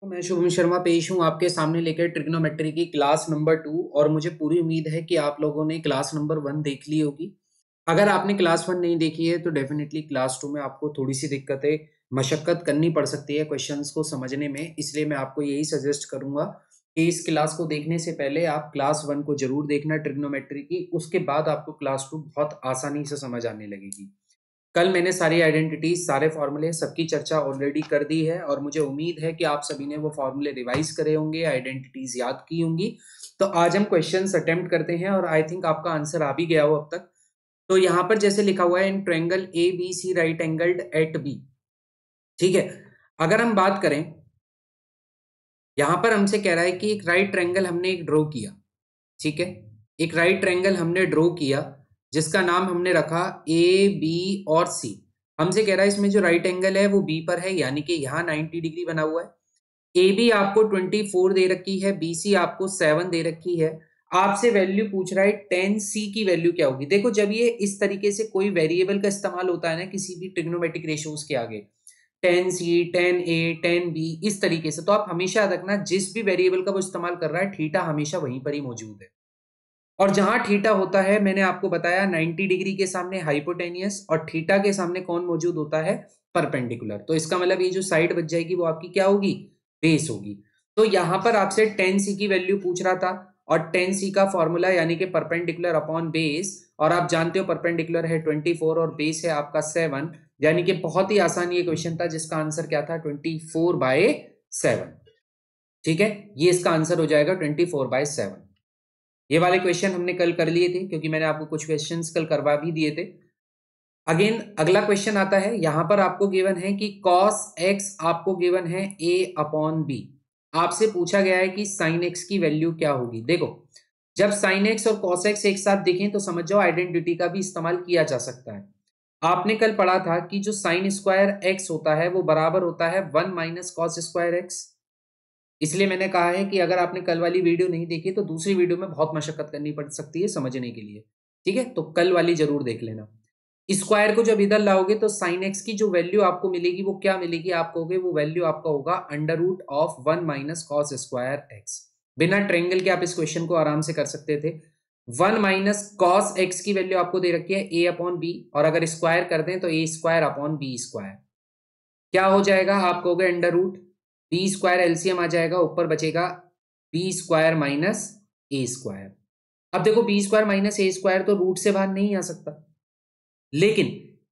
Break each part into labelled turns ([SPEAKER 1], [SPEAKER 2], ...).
[SPEAKER 1] मैं शुभम शर्मा पेश हूँ आपके सामने लेकर ट्रिग्नोमेट्री की क्लास नंबर 2। और मुझे पूरी उम्मीद है कि आप लोगों ने क्लास नंबर 1 देख ली होगी। अगर आपने क्लास 1 नहीं देखी है तो डेफिनेटली क्लास 2 में आपको थोड़ी सी दिक्कतें मशक्कत करनी पड़ सकती है क्वेश्चंस को समझने में। इसलिए मैं आपको यही सजेस्ट करूंगा कि इस क्लास को देखने से पहले आप क्लास 1 को जरूर देखना ट्रिग्नोमेट्री की। उसके बाद आपको क्लास 2 बहुत आसानी से समझ आने लगेगी। कल मैंने सारी आइडेंटिटीज, सारे फॉर्मूले, सबकी चर्चा ऑलरेडी कर दी है और मुझे उम्मीद है कि आप सभी ने वो फॉर्मूले रिवाइज करे होंगे, आइडेंटिटीज याद की होंगी। तो आज हम क्वेश्चंस अटेम्प्ट करते हैं और आई थिंक आपका आंसर आ भी गया हो अब तक। तो यहां पर जैसे लिखा हुआ है in triangle A B C right angled at B. ठीक है, अगर हम बात करें, यहां पर हमसे कह रहा है कि एक राइट ट्रायंगल हमने एक ड्रॉ किया। ठीक है, एक राइट ट्रायंगल हमने ड्रॉ किया जिसका नाम हमने रखा ए बी और सी। हमसे कह रहा है इसमें जो राइट एंगल है वो बी पर है, यानी कि यहाँ 90 डिग्री बना हुआ है। ए बी आपको 24 दे रखी है, बी सी आपको 7 दे रखी है। आपसे वैल्यू पूछ रहा है 10 सी की वैल्यू क्या होगी। देखो, जब ये इस तरीके से कोई वेरिएबल का इस्तेमाल होता है ना किसी भी ट्रिग्नोमेट्रिक रेशियोज के आगे, 10 सी, 10 ए, 10 बी, इस तरीके से, तो आप हमेशा याद रखना जिस भी वेरिएबल का वो इस्तेमाल कर रहा है थीटा हमेशा वहीं पर ही मौजूद है। और जहां थीटा होता है, मैंने आपको बताया 90 डिग्री के सामने हाइपोटेनियस और थीटा के सामने कौन मौजूद होता है, परपेंडिकुलर। तो इसका मतलब ये जो साइड बच जाएगी वो आपकी क्या होगी, बेस होगी। तो यहां पर आपसे 10 सी की वैल्यू पूछ रहा था और 10 सी का फॉर्मूला यानी कि परपेंडिकुलर अपॉन बेस, और आप जानते हो परपेंडिकुलर है 24 और बेस है आपका 7, यानी कि बहुत ही आसान ये क्वेश्चन था जिसका आंसर क्या था, 24/7। ठीक है, ये इसका आंसर हो जाएगा 24/7। ये वाले क्वेश्चन हमने कल कर लिए थे क्योंकि मैंने आपको कुछ क्वेश्चंस कल करवा भी दिए थे। अगेन अगला क्वेश्चन आता है, यहां पर आपको गिवन है कि cos x आपको गिवन है a अपॉन बी। आपसे पूछा गया है कि sin x की वैल्यू क्या होगी। देखो, जब sin x और cos x एक साथ दिखें तो समझ जाओ आइडेंटिटी का भी इस्तेमाल किया जा सकता है। आपने कल पढ़ा था कि जो साइन स्क्वायर x होता है वो बराबर होता है 1 माइनस कॉस स्क्वायर x। इसलिए मैंने कहा है कि अगर आपने कल वाली वीडियो नहीं देखी तो दूसरी वीडियो में बहुत मशक्कत करनी पड़ सकती है समझने के लिए। ठीक है, तो कल वाली जरूर देख लेना। स्क्वायर को जब इधर लाओगे तो साइन एक्स की जो वैल्यू आपको मिलेगी वो क्या मिलेगी, आप कहोगे वो वैल्यू आपका होगा under root of 1 minus cos square x. बिना ट्रायंगल के आप इस क्वेश्चन को आराम से कर सकते थे। 1 माइनस कॉस एक्स की वैल्यू आपको दे रखी है ए अपॉन बी, और अगर स्क्वायर कर दें तो A square upon B square. क्या हो जाएगा, आप कहोगे under root B square, LCM आ जाएगा, ऊपर बचेगा B square minus A square. अब देखो, B square minus A square तो रूट से बाहर नहीं आ सकता, लेकिन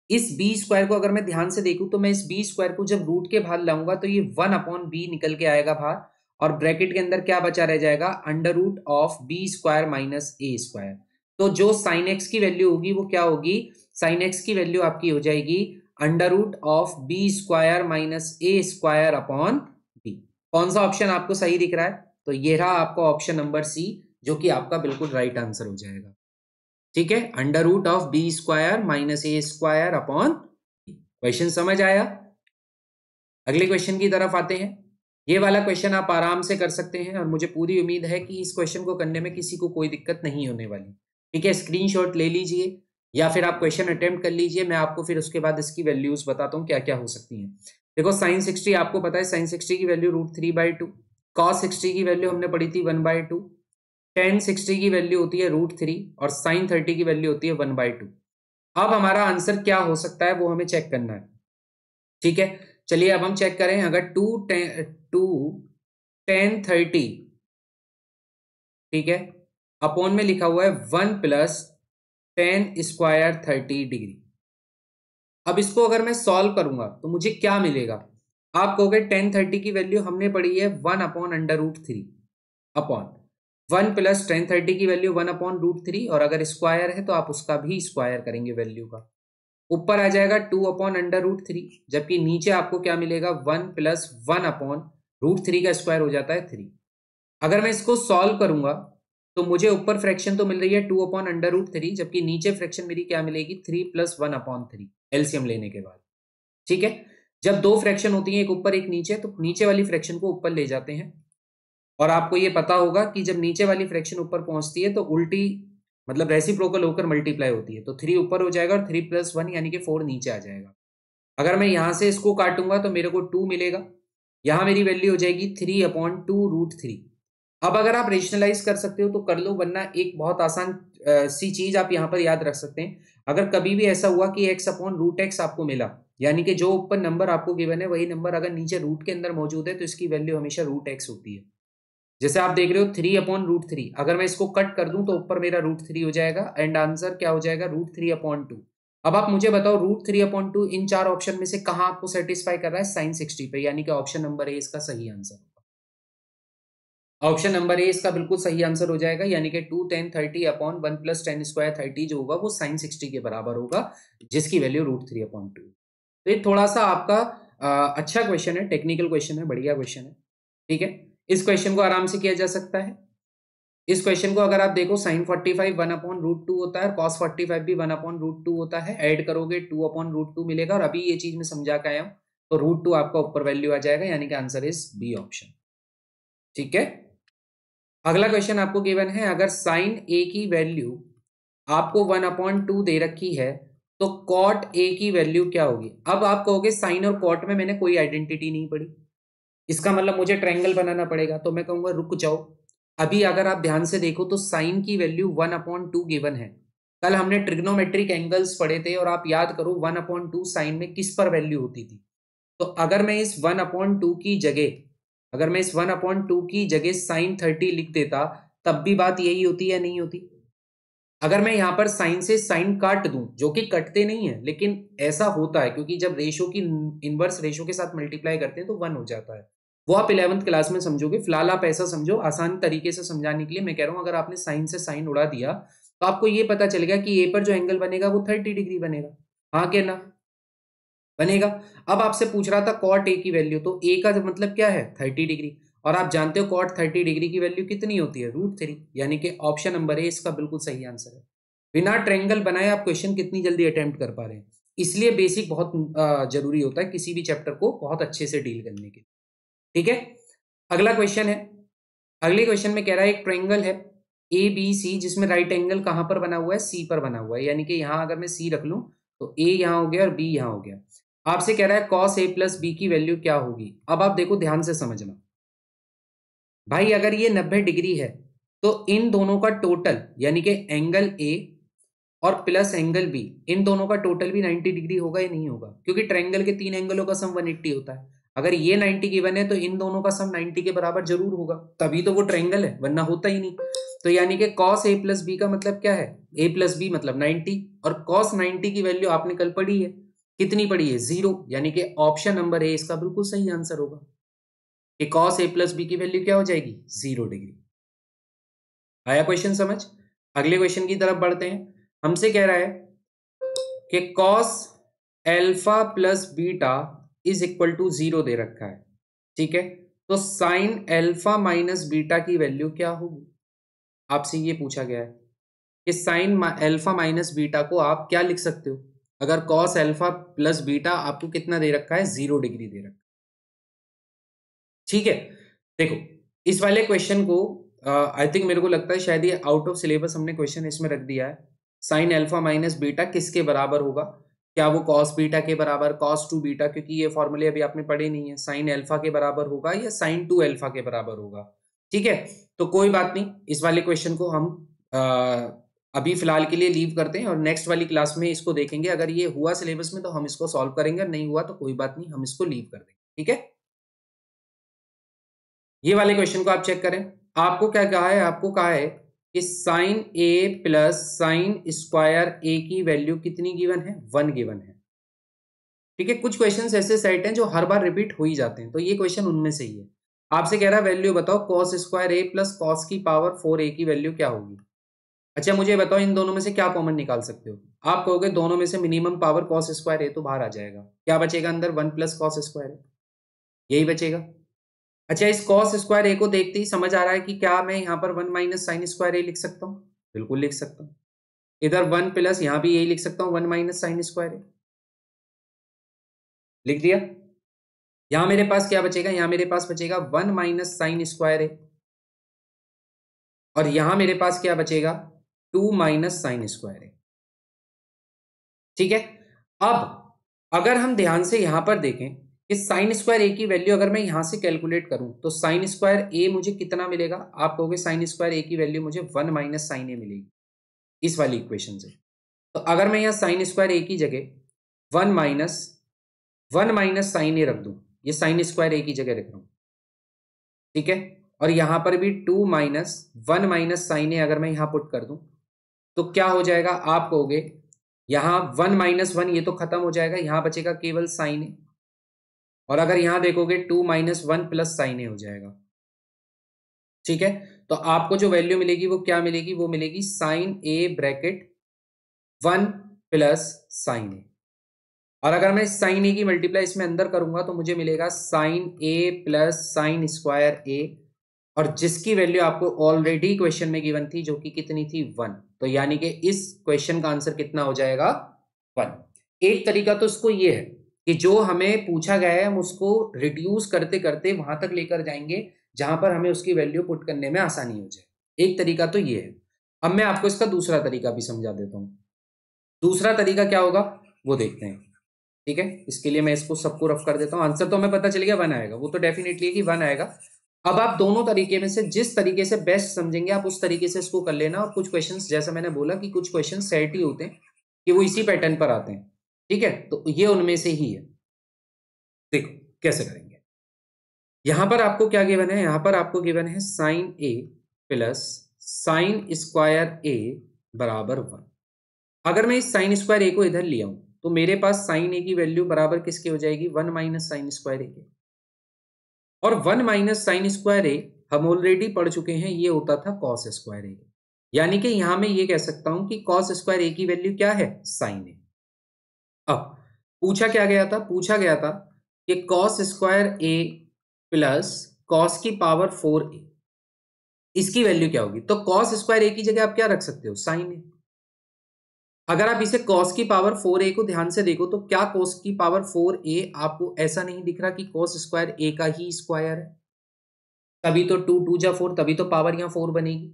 [SPEAKER 1] इस बी स्क्वायर को अगर मैं ध्यान से देखूं तो मैं इस बी स्क्वायर को जब रूट के बाहर लाऊंगा तो ये 1 अपॉन बी निकल के आएगा बाहर, और ब्रैकेट के अंदर क्या बचा रह जाएगा, under root of B square minus A square. तो जो साइन एक्स की वैल्यू होगी वो क्या होगी, साइन एक्स की वैल्यू आपकी हो जाएगी under root of B square minus A square upon B. कौन सा ऑप्शन आपको सही दिख रहा है, तो ये रहा आपका ऑप्शन नंबर सी, जो कि आपका बिल्कुल राइट आंसर हो जाएगा। ठीक है, under root of B square minus A square upon. Question समझ आया। अगले क्वेश्चन की तरफ आते हैं। ये वाला क्वेश्चन आप आराम से कर सकते हैं और मुझे पूरी उम्मीद है कि इस क्वेश्चन को करने में किसी को कोई दिक्कत नहीं होने वाली। ठीक है, स्क्रीनशॉट ले लीजिए या फिर आप क्वेश्चन अटेम्प्ट कर लीजिए, मैं आपको फिर उसके बाद इसकी वैल्यूज बताता हूँ क्या क्या हो सकती हैं। देखो, साइन 60 आपको पता है, साइन 60 की वैल्यू √3/2, कॉस 60 की वैल्यू हमने पढ़ी थी 1/2, टेन 60 की वैल्यू होती है √3 और साइन 30 की वैल्यू होती है 1/2। अब हमारा आंसर क्या हो सकता है वो हमें चेक करना है। ठीक है, चलिए अब हम चेक करें। अगर 2 10 30, ठीक है, अपॉन में लिखा हुआ है 1 प्लस 10 स्क्वायर 30 डिग्री। अब इसको अगर मैं सॉल्व करूंगा तो मुझे क्या मिलेगा, आप कहोगे 10 30 की वैल्यू हमने पढ़ी है 1 upon under root 3 upon 1 plus 10 30 की वैल्यू 1 अपॉन √3, और अगर स्क्वायर है तो आप उसका भी स्क्वायर करेंगे वैल्यू का। ऊपर आ जाएगा 2 अपॉन अंडर रूट 3, जबकि नीचे आपको क्या मिलेगा 1 प्लस 1 अपॉन √3 का स्क्वायर हो जाता है 3। अगर मैं इसको सॉल्व करूंगा तो मुझे ऊपर फ्रैक्शन तो मिल रही है 2 अपॉन अंडर रूट 3, जबकि नीचे फ्रैक्शन मेरी क्या मिलेगी 3 प्लस 1 अपॉन 3 एलसीएम लेने के बाद। ठीक है, जब दो फ्रैक्शन होती है एक ऊपर एक नीचे, तो नीचे वाली फ्रैक्शन को ऊपर ले जाते हैं। और आपको ये पता होगा कि जब नीचे वाली फ्रैक्शन ऊपर पहुंचती है तो उल्टी मतलब रेसिप्रोकल होकर मल्टीप्लाई होती है, तो 3 ऊपर हो जाएगा और 3 प्लस 1 यानी कि 4 नीचे आ जाएगा। अगर मैं यहां से इसको काटूंगा तो मेरे को 2 मिलेगा, यहाँ मेरी वैल्यू हो जाएगी 3/2√3। अब अगर आप रेशनलाइज कर सकते हो तो कर लो, वरना एक बहुत आसान सी चीज आप यहाँ पर याद रख सकते हैं। अगर कभी भी ऐसा हुआ कि x/√x आपको मिला, यानी कि जो ऊपर नंबर आपको गिवन है वही नंबर अगर नीचे रूट के अंदर मौजूद है तो इसकी वैल्यू हमेशा √x होती है। जैसे आप देख रहे हो 3/√3, अगर मैं इसको कट कर दूं तो ऊपर मेरा √3 हो जाएगा एंड आंसर क्या हो जाएगा, √3/2। अब आप मुझे बताओ √3/2 इन चार ऑप्शन में से कहां आपको सेटिस्फाई कर रहा है, sin 60 पे, यानी कि ऑप्शन नंबर ए इसका सही आंसर होगा। ऑप्शन नंबर ए इसका बिल्कुल सही आंसर हो जाएगा, यानी कि 2 10 30/1 + 10² 30 जो होगा वो sin 60 के बराबर होगा, जिसकी वैल्यू √3/2। तो ये थोड़ा सा आपका अच्छा क्वेश्चन है, टेक्निकल क्वेश्चन है, बढ़िया क्वेश्चन है। ठीक है, इस क्वेश्चन को आराम से किया जा सकता है। इस क्वेश्चन को अगर आप देखो sin 45 1/√2 होता है और cos 45 भी 1/√2 होता है, ऐड करोगे 2/√2 मिलेगा और अभी ये चीज मैं समझा के आया हूं, तो √2 आपका ऊपर वैल्यू आ जाएगा, यानी कि आंसर इज बी ऑप्शन। ठीक है, अगला क्वेश्चन आपको गिवन है, अगर sin a की वैल्यू आपको 1/2 दे रखी है तो cot a की वैल्यू क्या होगी। अब आप कहोगे sin और cot में मैंने कोई आइडेंटिटी नहीं पढ़ी, इसका मतलब मुझे ट्रायंगल बनाना पड़ेगा। तो मैं कहूंगा रुक जाओ, अभी अगर आप ध्यान से देखो तो साइन की वैल्यू 1/2 गिवन है। कल हमने ट्रिग्नोमेट्रिक एंगल्स पढ़े थे और आप याद करो 1/2 साइन में किस पर वैल्यू होती थी। तो अगर मैं इस 1/2 की जगह अगर मैं इस 1/2 की जगह साइन 30 लिख देता, तब भी बात यही होती या नहीं होती। अगर मैं यहां पर साइन से साइन काट दूं, जो कि कटते नहीं है लेकिन ऐसा होता है क्योंकि जब रेशो की इनवर्स रेशो के साथ मल्टीप्लाई करते हैं तो 1 हो जाता है। वो आप 11th क्लास में समझोगे, फिलहाल आप ऐसा समझो, आसान तरीके से समझाने के लिए मैं कह रहा हूं, अगर आपने साइन से साइन उड़ा दिया तो आपको ये पता चलेगा कि ए पर जो एंगल बनेगा वो 30 डिग्री बनेगा। हाँ के ना, बनेगा। अब आपसे पूछ रहा था कॉट ए की वैल्यू, तो ए का मतलब क्या है, 30 डिग्री, और आप जानते हो कॉट 30 डिग्री की वैल्यू कितनी होती है, √3, यानी कि ऑप्शन नंबर ए इसका बिल्कुल सही आंसर है। बिना ट्रायंगल बनाए आप क्वेश्चन कितनी जल्दी अटेम्प्ट कर पा रहे हैं, इसलिए बेसिक बहुत जरूरी होता है किसी भी चैप्टर को बहुत अच्छे से डील करने के। ठीक है, अगला क्वेश्चन है। अगले क्वेश्चन में कह रहा है एक ट्रायंगल है ए बी सी, जिसमें राइट एंगल कहां पर बना हुआ है, सी पर बना हुआ है, यानी कि यहां अगर मैं सी रख लूं तो ए यहां हो गया और बी यहां हो गया। आपसे कह रहा है cos a + b की वैल्यू क्या होगी। अब आप देखो ध्यान से समझना भाई, अगर ये 90 डिग्री है तो इन दोनों का टोटल, यानी कि एंगल ए और प्लस एंगल बी, इन दोनों का टोटल भी 90 डिग्री होगा या नहीं होगा, क्योंकि ट्रायंगल के तीन एंगलों का सम 180 होता है। अगर ये 90 गिवन है तो इन दोनों का सम 90 के बराबर जरूर होगा, तभी तो वो ट्रायंगल है, वरना होता ही नहीं। तो यानी कि cos a + b का मतलब क्या है, a + b मतलब 90, और cos 90 की वैल्यू आपने कल पढ़ी है, कितनी पढ़ी है, 0, यानी कि ऑप्शन नंबर ए इसका बिल्कुल सही आंसर होगा कि cos a + b की वैल्यू क्या हो जाएगी, 0 डिग्री। आया क्वेश्चन समझ। अगले क्वेश्चन की तरफ बढ़ते हैं। हमसे कह रहा है कि cos alpha plus beta is equal to 0 दे रखा है। ठीक है, तो साइन अल्फा माइनस बीटा की वैल्यू क्या होगी, आपसे ये पूछा गया है कि साइन अल्फा माइनस बीटा को आप क्या लिख सकते हो। अगर cos अल्फा प्लस बीटा आपको कितना दे रखा है, 0 डिग्री दे रखा है। ठीक है, देखो इस वाले क्वेश्चन को आई थिंक मेरे को लगता है शायद ये आउट ऑफ सिलेबस हमने क्वेश्चन इसमें रख दिया है। साइन अल्फा माइनस बीटा किसके बराबर होगा, क्या वो कॉस बीटा के बराबर, कॉस टू बीटा, क्योंकि ये फॉर्मूले अभी आपने पढ़े नहीं है, साइन अल्फा के बराबर होगा या साइन टू अल्फा के बराबर होगा। ठीक है, तो कोई बात नहीं, इस वाले क्वेश्चन को हम अभी फिलहाल के लिए लीव करते हैं और नेक्स्ट वाली क्लास में इसको देखेंगे। अगर ये हुआ सिलेबस में तो हम इसको सॉल्व करेंगे, नहीं हुआ तो कोई बात नहीं, हम इसको लीव कर देंगे। ठीक है, ये वाले क्वेश्चन को आप चेक करें। आपको क्या कहा है, आपको कहा है कि साइन ए प्लस साइन स्क्वायर ए की वैल्यू कितनी गिवन है, 1 गिवन है। ठीक है, कुछ क्वेश्चन ऐसे सेट हैं जो हर बार रिपीट हो ही जाते हैं, तो ये क्वेश्चन उनमें से ही है। आपसे कह रहा है वैल्यू बताओ कॉस स्क्वायर ए प्लस कॉस की पावर 4 ए की वैल्यू क्या होगी। अच्छा मुझे बताओ इन दोनों में से क्या कॉमन निकाल सकते हो। आप कहोगे दोनों में से मिनिमम पावर कॉस स्क्वायर ए तो बाहर आ जाएगा, क्या बचेगा अंदर, 1 + कॉस स्क्वायर ए, यही बचेगा। अच्छा, इस कॉस स्क्वायर ए को देखते ही समझ आ रहा है कि क्या मैं यहाँ पर 1 माइनस साइन स्क्वायर ए लिख सकता हूँ, बिल्कुल लिख सकता हूँ। इधर 1 प्लस यहाँ भी यही लिख सकता हूँ, 1 माइनस साइन स्क्वायर ए, लिख दिया। यहाँ मेरे पास क्या बचेगा, यहाँ मेरे पास बचेगा 1 माइनस साइन स्क्वायर ए, और यहाँ मेरे पास क्या बचेगा, 2 माइनस साइन स्क्वायर ए। ठीक है, अब अगर हम ध्यान से यहां पर देखें कि साइन स्क्वायर ए की वैल्यू अगर मैं यहां से कैलकुलेट करूं तो साइन स्क्वायर ए मुझे कितना मिलेगा, आप कहोगे साइन स्क्वायर ए की वैल्यू मुझे 1 माइनस साइन ए मिलेगी इस वाली इक्वेशन से। तो अगर मैं यहाँ साइन स्क्वायर ए की जगह वन माइनस साइन ए रख दूं, ये साइन स्क्वायर ए की जगह रख रहा हूं, ठीक है, और यहां पर भी 2 माइनस 1 माइनस साइन ए अगर मैं यहां पुट कर दूं तो क्या हो जाएगा, आप कहोगे यहां 1 माइनस 1 ये तो खत्म हो जाएगा, यहां बचेगा केवल साइन ए, और अगर यहां देखोगे 2 माइनस 1 प्लस साइन ए हो जाएगा, ठीक है। तो आपको जो वैल्यू मिलेगी वो क्या मिलेगी, वो मिलेगी sign A bracket 1 plus sign ए, और अगर मैं साइन ए की मल्टीप्लाई इसमें अंदर करूंगा तो मुझे मिलेगा साइन ए प्लस साइन स्क्वायर ए, और जिसकी वैल्यू आपको ऑलरेडी क्वेश्चन में गिवन थी जो कि कितनी थी 1, तो यानी कि इस क्वेश्चन का आंसर कितना हो जाएगा 1। एक तरीका तो इसको ये है कि जो हमें पूछा गया है हम उसको रिड्यूस करते करते वहां तक लेकर जाएंगे जहां पर हमें उसकी वैल्यू पुट करने में आसानी हो जाए, एक तरीका तो ये है। अब मैं आपको इसका दूसरा तरीका भी समझा देता हूं। दूसरा तरीका क्या होगा वो देखते हैं, ठीक है। इसके लिए मैं इसको सबको रफ कर देता हूं, आंसर तो हमें पता चल गया 1 आएगा, वो तो डेफिनेटली है कि 1 आएगा। अब आप दोनों तरीके में से जिस तरीके से बेस्ट समझेंगे आप उस तरीके से इसको कर लेना, और कुछ क्वेश्चंस जैसा मैंने बोला कि कुछ क्वेश्चन सेट ही होते हैं कि वो इसी पैटर्न पर आते हैं, ठीक है, तो ये उनमें से ही है। देखो कैसे करेंगे, यहां पर आपको क्या गिवन है, यहां पर आपको गिवन है साइन ए प्लस साइन स्क्वायर ए बराबर 1। अगर मैं इस साइन स्क्वायर ए को इधर लिया हूं तो मेरे पास साइन ए की वैल्यू बराबर किसके हो जाएगी, 1 माइनस साइन स्क्वायर ए के, और 1 माइनस साइन स्क्वायर ए हम ऑलरेडी पढ़ चुके हैं, ये होता था कॉस स्क्वायर ए, यानी कि यहां मैं ये कह सकता हूं कि कॉस स्क्वायर ए की वैल्यू क्या है, साइन ए। अब पूछा क्या गया था, पूछा गया था कि कॉस स्क्वायर ए प्लस कॉस की पावर 4 ए इसकी वैल्यू क्या होगी, तो कॉस स्क्वायर ए की जगह आप क्या रख सकते हो, साइन ए। अगर आप इसे cos की पावर 4a को ध्यान से देखो तो क्या cos की पावर 4a आपको ऐसा नहीं दिख रहा कि cos स्क्वायर a का ही स्क्वायर है, तभी तो 2 2 जा 4, तभी तो पावर यहां 4 बनेगी।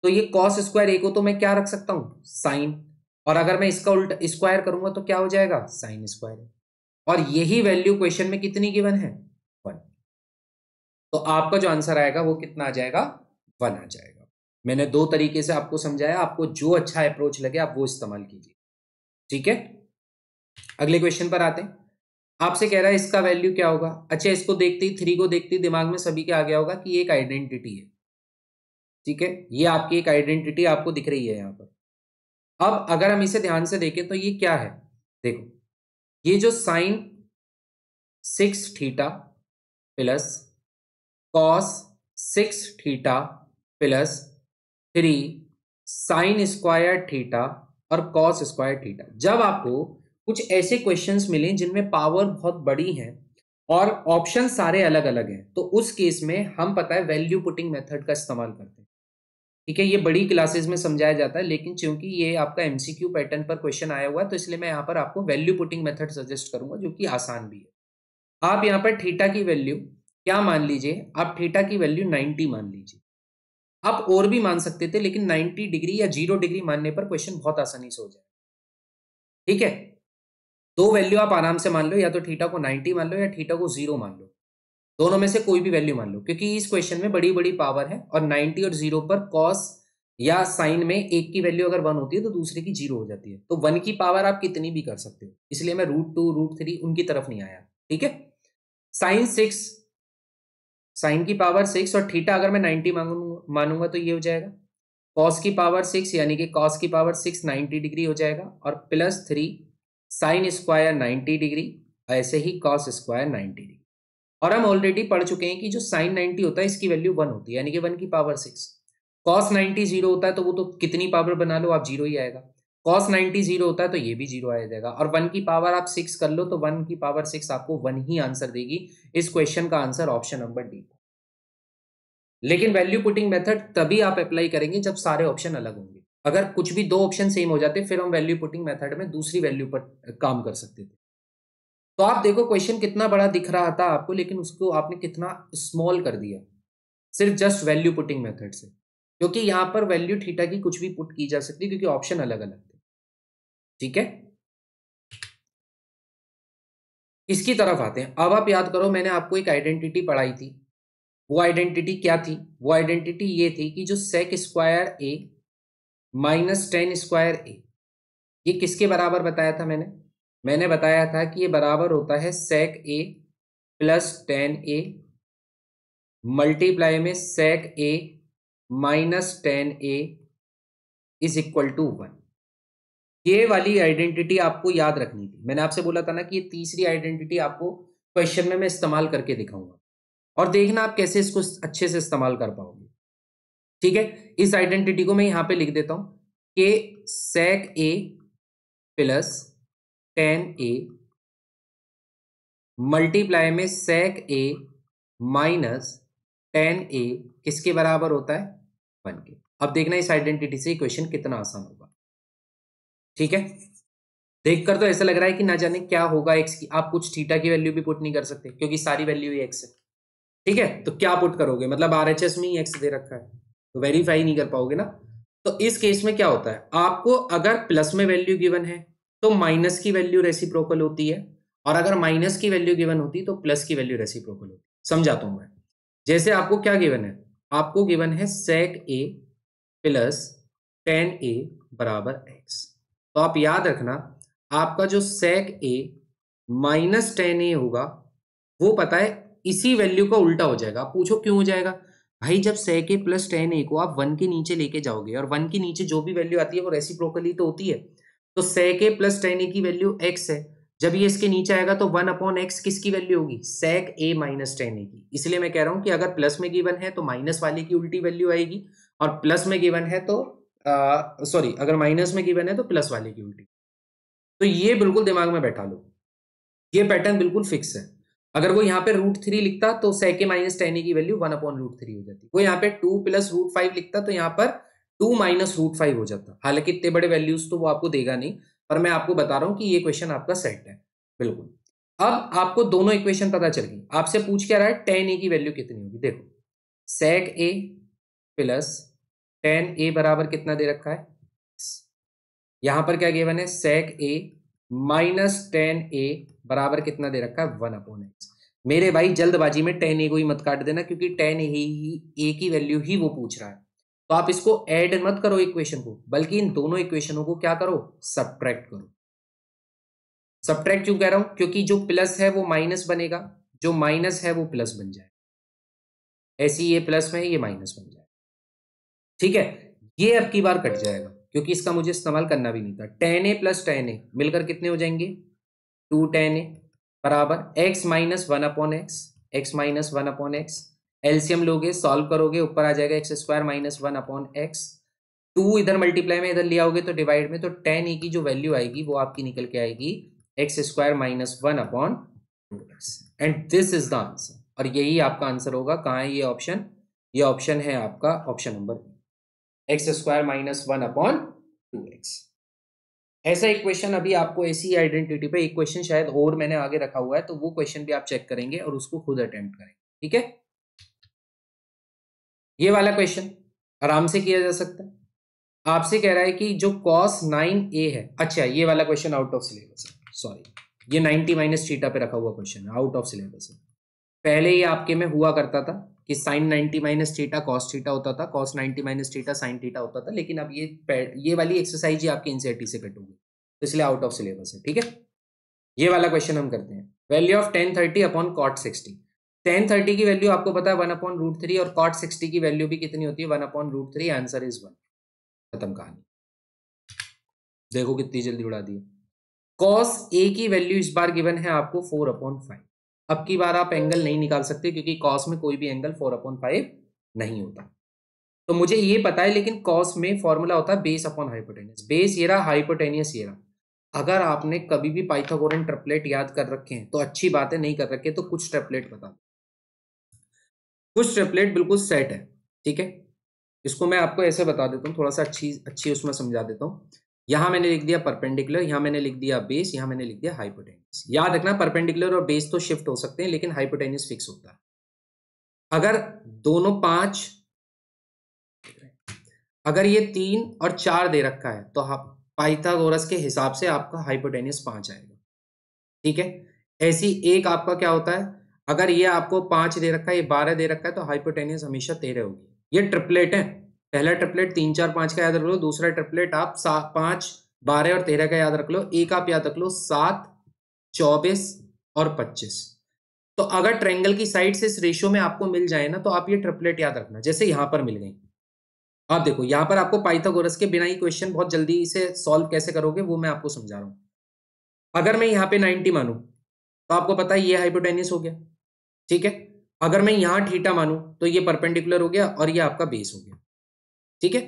[SPEAKER 1] तो ये cos स्क्वायर a को तो मैं क्या रख सकता हूं, साइन, और अगर मैं इसका उल्टा स्क्वायर करूंगा तो क्या हो जाएगा, साइन स्क्वायर, और यही वैल्यू क्वेश्चन में कितनी गिवन है, 1। तो आपका जो आंसर आएगा वो कितना आ जाएगा, 1 आ जाएगा। मैंने दो तरीके से आपको समझाया, आपको जो अच्छा अप्रोच लगे आप वो इस्तेमाल कीजिए, ठीक है। अगले क्वेश्चन पर आते हैं, आपसे कह रहा है इसका वैल्यू क्या होगा। अच्छा, इसको देखते ही 3 को देखते ही दिमाग में सभी के आ गया होगा कि ये एक आइडेंटिटी है, ठीक है, ये आपकी एक आइडेंटिटी आपको दिख रही है यहाँ पर। अब अगर हम इसे ध्यान से देखें तो ये क्या है, देखो ये जो sine 6 theta plus cos 6 theta plus 3 sine square theta और कॉस स्क्वायर थीटा, जब आपको कुछ ऐसे क्वेश्चंस मिले जिनमें पावर बहुत बड़ी है और ऑप्शन सारे अलग अलग हैं, तो उस केस में हम पता है वैल्यू पुटिंग मेथड का इस्तेमाल करते हैं, ठीक है। ये बड़ी क्लासेस में समझाया जाता है, लेकिन चूंकि ये आपका एमसीक्यू पैटर्न पर क्वेश्चन आया हुआ है तो इसलिए मैं यहाँ पर आपको वैल्यू पुटिंग मेथड सजेस्ट करूंगा जो कि आसान भी है। आप यहाँ पर थीटा की वैल्यू क्या मान लीजिए, आप थीटा की वैल्यू 90 मान लीजिए, आप और भी मान सकते थे लेकिन 90 डिग्री या 0 डिग्री मानने पर क्वेश्चन बहुत आसानी से हो जाए, ठीक है। दो वैल्यू आप आराम से मान लो, या तो थीटा को 90 मान लो या थीटा को 0 मान लो, दोनों में से कोई भी वैल्यू मान लो, क्योंकि इस क्वेश्चन में बड़ी बड़ी पावर है और 90 और 0 पर कॉस या साइन में एक की वैल्यू अगर 1 होती है तो दूसरे की 0 हो जाती है, तो 1 की पावर आप कितनी भी कर सकते हो, इसलिए मैं √2 √3 उनकी तरफ नहीं आया, ठीक है। साइन 6, साइन की पावर 6 और थीटा अगर मैं 90 मानूंगा तो ये हो जाएगा कॉस की पावर 6, यानी कि कॉस की पावर 6 90 डिग्री हो जाएगा, और प्लस 3 साइन स्क्वायर 90 डिग्री, ऐसे ही कॉस स्क्वायर 90 डिग्री। और हम ऑलरेडी पढ़ चुके हैं कि जो साइन 90 होता है इसकी वैल्यू 1 होती है, यानी कि 1 की पावर 6। कॉस 90 0 होता है तो वो तो कितनी पावर बना लो आप 0 ही आएगा, कॉस 90 0 होता है तो ये भी 0 आ जाएगा, और 1 की पावर आप 6 कर लो तो 1 की पावर 6 आपको 1 ही आंसर देगी। इस क्वेश्चन का आंसर ऑप्शन नंबर डी। लेकिन वैल्यू पुटिंग मेथड तभी आप अप्लाई करेंगे जब सारे ऑप्शन अलग होंगे, अगर कुछ भी दो ऑप्शन सेम हो जाते फिर हम वैल्यू पुटिंग मेथड में दूसरी वैल्यू पर काम कर सकते थे। तो आप देखो क्वेश्चन कितना बड़ा दिख रहा था आपको, लेकिन उसको आपने कितना स्मॉल कर दिया सिर्फ जस्ट वैल्यू पुटिंग मेथड से, क्योंकि यहां पर वैल्यू थीटा की कुछ भी पुट की जा सकती है क्योंकि ऑप्शन अलग अलग थे, ठीक है। इसकी तरफ आते हैं। अब आप याद करो, मैंने आपको एक आइडेंटिटी पढ़ाई थी। वो आइडेंटिटी क्या थी? वो आइडेंटिटी ये थी कि जो सेक स्क्वायर ए माइनस टेन स्क्वायर ए, ये किसके बराबर बताया था मैंने बताया था कि ये बराबर होता है sec A plus tan A multiply में sec A minus tan A is equal to one. ये वाली आइडेंटिटी आपको याद रखनी थी। मैंने आपसे बोला था ना कि ये तीसरी आइडेंटिटी आपको क्वेश्चन में मैं इस्तेमाल करके दिखाऊंगा, और देखना आप कैसे इसको अच्छे से इस्तेमाल कर पाओगे। ठीक है, इस आइडेंटिटी को मैं यहां पे लिख देता हूं कि सेक A plus tan A multiply में सेक ए माइनस टेन ए किसके बराबर होता है? वन के। अब देखना इस आइडेंटिटी से इक्वेशन कितना आसान होगा। ठीक है, देखकर तो ऐसा लग रहा है कि ना जाने क्या होगा एक्स की। आप कुछ थीटा की वैल्यू भी पुट नहीं कर सकते क्योंकि सारी वैल्यू ही एक्स है। ठीक है, तो क्या पुट करोगे? मतलब आरएचएस में ही एक्स दे रखा है तो वेरीफाई नहीं कर पाओगे ना। तो इस केस में क्या होता है, आपको अगर प्लस में वैल्यू गिवन है तो माइनस की वैल्यू रेसिप्रोकल होती है, और अगर माइनस की वैल्यू गिवन होती तो प्लस की वैल्यू रेसिप्रोकल होती। समझाता हूं मैं। जैसे आपको क्या गिवन है? आपको गिवन है सेक ए प्लस टेन ए बराबर एक्स। तो आप याद रखना, आपका जो सेक ए माइनस टेन ए होगा वो पता है इसी वैल्यू का उल्टा हो जाएगा। आप पूछो क्यों हो जाएगा? भाई जब सेक ए प्लस टेन ए को आप वन के नीचे लेके जाओगे और वन के नीचे जो भी वैल्यू आती है वो रेसिप्रोकली तो होती है। तो सेक ए प्लस टेन ए की वैल्यू एक्स है, जब ये इसके नीचे आएगा तो वन अपॉन एक्स किसकी वैल्यू होगी? सेक ए माइनस टेन ए की। इसलिए मैं कह रहा हूं कि अगर प्लस में गिवन है तो माइनस वाले की उल्टी वैल्यू आएगी, और प्लस में गिवन है तो सॉरी, अगर माइनस में गिवन है तो प्लस वाले की उल्टी। तो ये बिल्कुल दिमाग में बैठा लो, ये पैटर्न बिल्कुल फिक्स है। अगर वो यहाँ पे √3 लिखता तो सेक ए माइनस टेन ए की वैल्यू वन अपॉन √3 हो जाती। वो यहाँ पे 2 प्लस √5 लिखता तो यहाँ पर 2 माइनस √5 हो जाता। हालांकि इतने बड़े वैल्यूज तो वो आपको देगा नहीं, पर मैं आपको बता रहा हूं कि ये क्वेश्चन आपका सेट है बिल्कुल। अब आपको दोनों इक्वेशन पता चल गई। आपसे पूछ क्या रहा है? टेन ए की वैल्यू कितनी होगी। देखो, सेक ए प्लस टेन ए बराबर कितना दे रखा है? यहां पर क्या गिवन है? सेक ए माइनस टेन ए बराबर कितना दे रखा है? One upon x. मेरे भाई जल्दबाजी में टेन ए को ही मत काट देना, क्योंकि टेन ए की वैल्यू ही वो पूछ रहा है। तो आप इसको ऐड मत करो इक्वेशन को, बल्कि इन दोनों इक्वेशनों को क्या करो? सब्ट्रैक्ट करो। सब्ट्रैक्ट क्यों कह रहा हूं? क्योंकि जो प्लस है वो माइनस बनेगा, जो माइनस है वो प्लस बन जाए। ऐसी ये प्लस में है, ये माइनस बन जाए। ठीक है, ये अब की बार कट जाएगा क्योंकि इसका मुझे इस्तेमाल करना भी नहीं था। टेन ए प्लस टेन ए मिलकर कितने हो जाएंगे? 2 टेन ए बराबर x minus one upon x, x minus one upon x. LCM लोगे, सॉल्व करोगे, ऊपर आ जाएगा x square minus one upon x. 2 इधर मल्टीप्लाई में इधर लिया होगे तो डिवाइड में, तो टेन ए की जो वैल्यू आएगी वो आपकी निकल के आएगी x square minus one upon two x. And this is the answer, और यही आपका आंसर होगा। कहाँ है ये ऑप्शन? ये ऑप्शन है आपका option number x square minus one upon two x. ऐसा एक क्वेश्चन अभी आपको ऐसी आइडेंटिटी पे एक क्वेश्चन शायद और मैंने आगे रखा हुआ है, तो वो क्वेश्चन भी आप चेक करेंगे और उसको खुद अटेम्प्ट करेंगे। ठीक है, ये वाला क्वेश्चन आराम से किया जा सकता है। आपसे कह रहा है कि जो cos 9a है, अच्छा ये वाला क्वेश्चन आउट ऑफ सिलेबस है, सॉरी, ये 90 माइनस थीटा पे रखा हुआ क्वेश्चन है, आउट ऑफ सिलेबस है। पहले ये आपके में हुआ करता था कि sine 90 minus theta cos theta होता था, cos 90 minus theta sine theta होता था, लेकिन अब ये वाली एक्सरसाइज ही आपकी एनसीईआरटी से कट होगी, तो इसलिए आउट ऑफ सिलेबस है। ठीक है, ये वाला क्वेश्चन हम करते हैं। Value of tan 30 upon cot 60। tan 30 की वैल्यू आपको पता है 1 अपॉन √3, और cot 60 की वैल्यू भी कितनी होती है? 1 अपॉन √3। Answer is 1। खत्म कहानी। देखो कितनी जल्दी उड़ा दी। cos a की वैल्यू इस बार गिवन है आपको 4 अपॉन 5। अब की बार आप एंगल नहीं निकाल सकते क्योंकि cos में कोई भी एंगल 4 अपॉन 5 नहीं होता। तो मुझे ये पता है, लेकिन cos में फॉर्मूला होता है बेस अपॉन हाइपोटेनियस। बेस ये रहा, हाइपोटेनियस ये रहा। अगर आपने कभी भी पाइथागोरन ट्रिपलेट याद कर रखे हैं तो अच्छी बात है, नहीं कर रखे तो कुछ ट्रिपलेट बता दो। कुछ ट्रिपलेट बिल्कुल सेट है। ठीक है, इसको मैं आपको ऐसे बता देता हूँ, थोड़ा सा अच्छी उसमें समझा देता हूँ। यहां मैंने लिख दिया परपेंडिकुलर, यहां मैंने लिख दिया बेस, यहां मैंने लिख दिया हाइपोटेनियस। याद रखना, परपेंडिकुलर और बेस तो शिफ्ट हो सकते हैं लेकिन हाइपोटेनियस फिक्स होता है। अगर दोनों 5, अगर ये 3 और 4 दे रखा है तो पाइथागोरस के हिसाब से आपका हाइपोटेनियस 5 आएगा। ठीक है, ऐसी एक आपका क्या होता है, अगर ये आपको 5 दे रखा है, ये 12 दे रखा है, तो हाइपोटेन्यूज हमेशा 13 होगी। ये ट्रिपलेट है, पहला ट्रिपलेट 3 4 5 का याद रख लो, दूसरा ट्रिपलेट आप 5 12 और 13 का याद रख लो, एक आप याद रख लो 7 24 और 25। तो अगर ट्रायंगल की साइड से इस रेशियो में आपको मिल जाए ना, तो आप ये ट्रिपलेट याद रखना। जैसे यहां पर मिल गई, आप देखो यहां पर आपको पाइथागोरस के बिना ही क्वेश्चन बहुत जल्दी इसे सॉल्व कैसे करोगे वो मैं आपको समझा रहा हूं। अगर मैं यहाँ पे 90 मानूं तो आपको पता है ये हाइपोटेन्यूस हो गया, ठीक है। अगर मैं यहां थीटा मानूं तो ये परपेंडिकुलर हो गया और ये आपका बेस हो गया, ठीक है।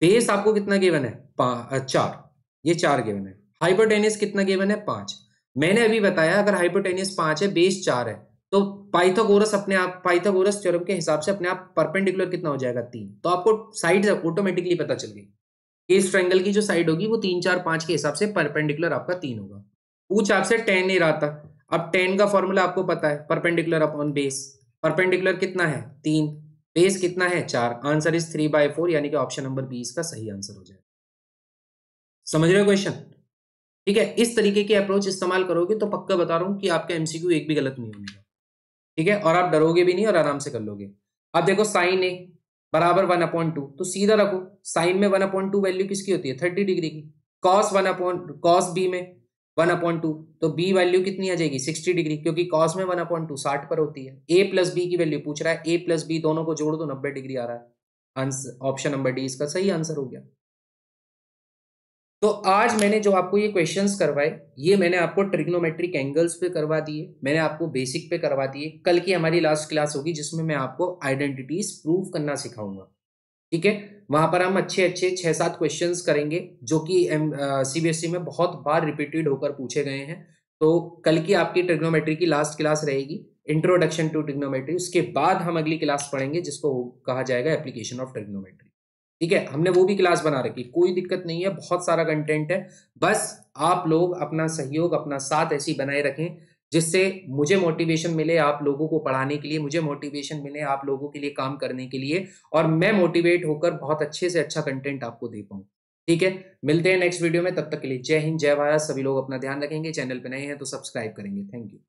[SPEAKER 1] बेस आपको कितना गिवन है, 4, ये 4 गिवन है। हाइपोटेन्यूस कितना गिवन है, 5। मैंने अभी बताया अगर हाइपोटेन्यूस 5 है, बेस 4 है, तो पाइथागोरस अपने आप, पाइथागोरस थ्योरम के हिसाब से अपने आप परपेंडिकुलर कितना हो जाएगा, 3। तो आपको साइड ऑटोमेटिकली पता चल गई कि इस ट्रायंगल की जो साइड होगी वो 3 4 5 के हिसाब से परपेंडिकुलर आपका 3 होगा। पूछ आपसे टेन नहीं रहा था, अब टेन का फॉर्मूला आपको पता है, परपेंडिकुलर अपॉन बेस। परपेंडिकुलर कितना है, 3, बेस कितना है, 4। आंसर इज 3/4, यानी कि ऑप्शन नंबर बी इसका सही आंसर हो जाएगा। समझ रहे हो क्वेश्चन, ठीक है। इस तरीके की अप्रोच इस्तेमाल करोगे तो पक्का बता रहा हूं कि आपका एमसीक्यू एक भी गलत नहीं होगा, ठीक है। और आप डरोगे भी नहीं और आराम से कर लोगे। अब देखो साइन ए बराबर 1/2, तो सीधा रखो, साइन में 1/2 वैल्यू किसकी होती है, 30 डिग्री की। कॉस बी में 1/2, तो बी वैल्यू कितनी आ जाएगी, 60 डिग्री, क्योंकि कॉस में 1/2 60 पर होती है। ए प्लस बी की वैल्यू पूछ रहा है, ए प्लस बी दोनों को जोड़ दो, 90 डिग्री आ रहा है। आंसर ऑप्शन नंबर डी इसका सही आंसर हो गया। तो आज मैंने जो आपको ये क्वेश्चंस करवाए, ये मैंने आपको ट्रिग्नोमेट्रिक एंगल्स पे करवा दिए, मैंने आपको बेसिक पे करवा दिए। कल की हमारी लास्ट क्लास होगी जिसमें मैं आपको आइडेंटिटीज प्रूव करना सिखाऊंगा, ठीक है। वहां पर हम अच्छे अच्छे 6-7 क्वेश्चंस करेंगे जो कि सीबीएसई में बहुत बार रिपीटेड होकर पूछे गए हैं। तो कल की आपकी ट्रिग्नोमेट्री की लास्ट क्लास रहेगी, इंट्रोडक्शन टू ट्रिग्नोमेट्री। उसके बाद हम अगली क्लास पढ़ेंगे जिसको कहा जाएगा एप्लीकेशन ऑफ ट्रिग्नोमेट्री, ठीक है। हमने वो भी क्लास बना रखी, कोई दिक्कत नहीं है, बहुत सारा कंटेंट है। बस आप लोग अपना सहयोग, अपना साथ ऐसी बनाए रखें जिससे मुझे मोटिवेशन मिले आप लोगों को पढ़ाने के लिए, मुझे मोटिवेशन मिले आप लोगों के लिए काम करने के लिए, और मैं मोटिवेट होकर बहुत अच्छे से अच्छा कंटेंट आपको दे पाऊँ, ठीक है। मिलते हैं नेक्स्ट वीडियो में, तब तक के लिए जय हिंद जय भारत। सभी लोग अपना ध्यान रखेंगे, चैनल पे नए हैं तो सब्सक्राइब करेंगे। Thank you.